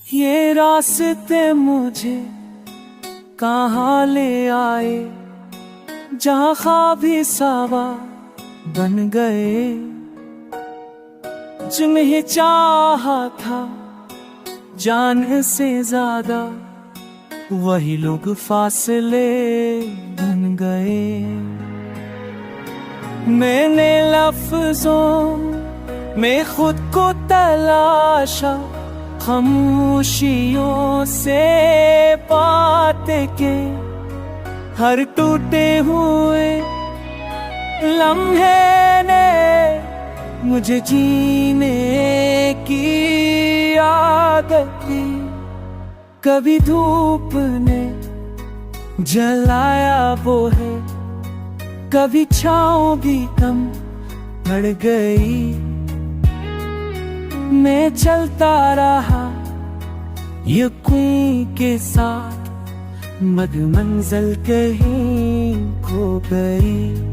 ये रास्ते मुझे कहाँ ले आए, जहाँ ख्वाबी सावा बन गए। जिन्हें चाहा था जान से ज्यादा, वही लोग फासले बन गए। मैंने लफ्जों में खुद को तलाशा, खामोशियों से बातें के हर टूटे हुए लम्हे ने मुझे जीने की आदत दी। कभी धूप ने जलाया वो है, कभी छाँव भी कम पड़ गई। मैं चलता रहा यकीन के साथ, मद मंजिल कहीं खो गई।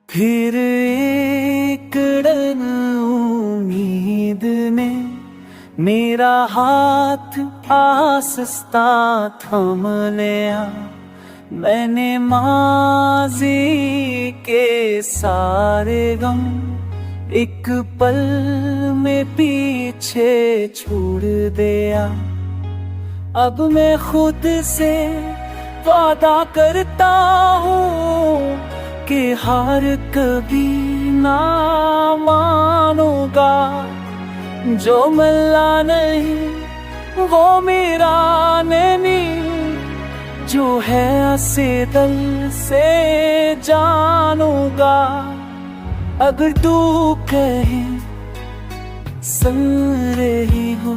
फिर एक डर उम्मीद ने मेरा हाथ आसस्ता थम लिया। मैंने माज़ी के सारे गम एक पल में पीछे छोड़ दिया। अब मैं खुद से वादा करता हूँ कि हार कभी ना मानूंगा। जो मिला नहीं वो मेरा नहीं, जो है ऐसे दिल से जानूंगा। अगर तू कहे सुन रही हो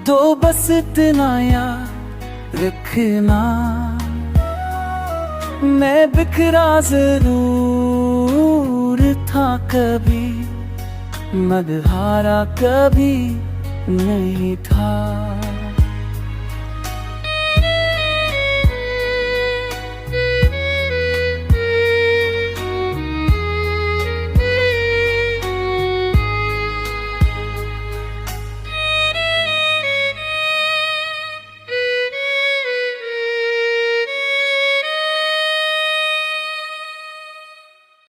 तो बस इतना याद रखना, मैं बिखरा जरूर था कभी, मगर हारा कभी नहीं था।